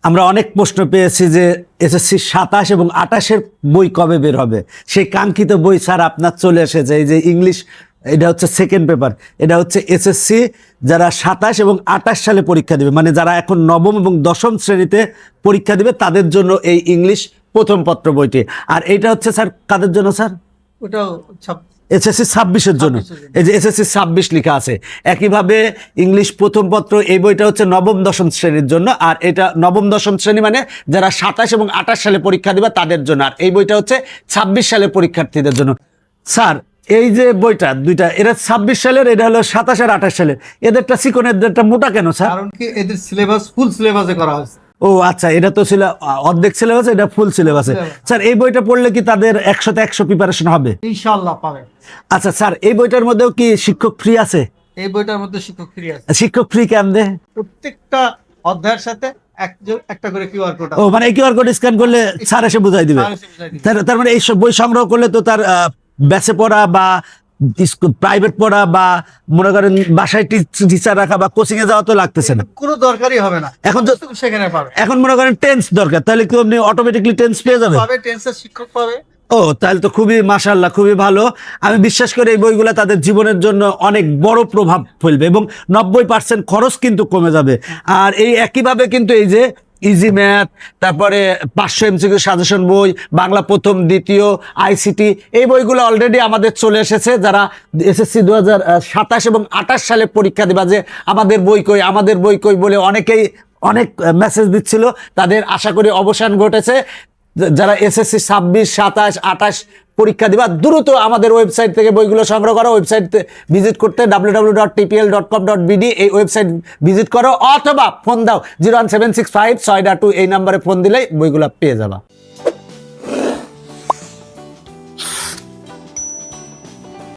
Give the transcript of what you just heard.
আমরা অনেক প্রশ্ন পেয়েছি যে এসএসসি 27 এবং 28-এর বই কবে বের হবে। সেই কাঙ্ক্ষিত বই স্যার আপনার চলে এসেছে। এই যে ইংলিশ, এটা হচ্ছে সেকেন্ড পেপার, এটা হচ্ছে এসএসসি যারা 27 এবং 28 সালে পরীক্ষা দেবে, মানে যারা এখন নবম এবং দশম শ্রেণীতে পরীক্ষা দেবে তাদের জন্য এই ইংলিশ প্রথম পত্র বইটি। আর এইটা হচ্ছে স্যার কাদের জন্য স্যার? ওটাও এসএসসি 26-এর জন্য। এই যে এসএসসি 26 লেখা আছে। একইভাবে ইংলিশ প্রথম পত্র এই বইটা হচ্ছে নবম দশম শ্রেণীর জন্য, আর এটা নবম দশম শ্রেণী মানে যারা 27 এবং 28 সালে পরীক্ষা দিবে তাদের জন্য, আর এই বইটা হচ্ছে 26 সালের পরীক্ষার্থীদের জন্য। স্যার এই যে বইটা দুইটা, এটা 26 সালের, এটা হলো 27 আর 28 সালের, এদেরটা চিকন এদেরটা মোটা কেন স্যার? কারণ কি এদের সিলেবাস ফুল সিলেবাসে করা হয়েছে। ও আচ্ছা, এটা তো ছিল অর্ধেক সিলেবাস, এটা ফুল সিলেবাসে। স্যার এই বইটা পড়লে কি তাদের 100-তে 100 প্রিপারেশন হবে? ইনশাআল্লাহ পাবে। আচ্ছা স্যার এই বইটার মধ্যেও কি শিক্ষক ফ্রি আছে? এই বইটার মধ্যে শিক্ষক ফ্রি আছে। শিক্ষক ফ্রি কেমনে? প্রত্যেকটা অধ্যায়ের সাথে একটা করে কিউআর কোড ও মানে এই কিউআর কোড স্ক্যান করলে স্যার এসে বুঝাই দিবে। তার মানে এই সব বই সংগ্রহ করলে তো তার ব্যাচে পড়া বা প্রাইভেট পড়া বা মনে করেন বাসায় টিচার রাখা বা কোচিং এ যাওয়া তো লাগতেছে না, কোনো দরকারই হবে না। এখন তো সেখানে পাবে। এখন মনে করেন টেন্স দরকার, তাহলে কি আপনি অটোমেটিকলি টেন্স পেয়ে যাবেন? পাবে, টেন্সের শিক্ষক পাবে। ও তাহলে তো খুবই মাশাআল্লাহ, খুবই ভালো। আমি বিশ্বাস করি এই বইগুলো তাদের জীবনের জন্য অনেক বড় প্রভাব ফেলবে এবং 90% খরচ কিন্তু কমে যাবে। আর এই একইভাবে কিন্তু এই যে ইজি ম্যাথ, তারপরে 500 এমসিকিউ সাজেশন বই, বাংলা প্রথম দ্বিতীয়, আইসিটি, এই বইগুলো অলরেডি আমাদের চলে এসেছে। যারা এসএসসি 2027 এবং 28 সালে পরীক্ষা দেবা যে আমাদের বই কই, আমাদের বই কই বলে অনেকেই অনেক মেসেজ দিচ্ছিল, তাদের আশা করি অবসান ঘটেছে। যারা এসএসসি 26, 27, 28 পরীক্ষা দিবা দ্রুত আমাদের ওয়েবসাইট থেকে বইগুলো সংগ্রহ করো। ওয়েবসাইট ভিজিট করতে www.tpl.com.bd এই ওয়েবসাইট ভিজিট করো, অথবা ফোন দাও 01765 622 এই নাম্বারে ফোন দিলেই বইগুলো পেয়ে যাবা।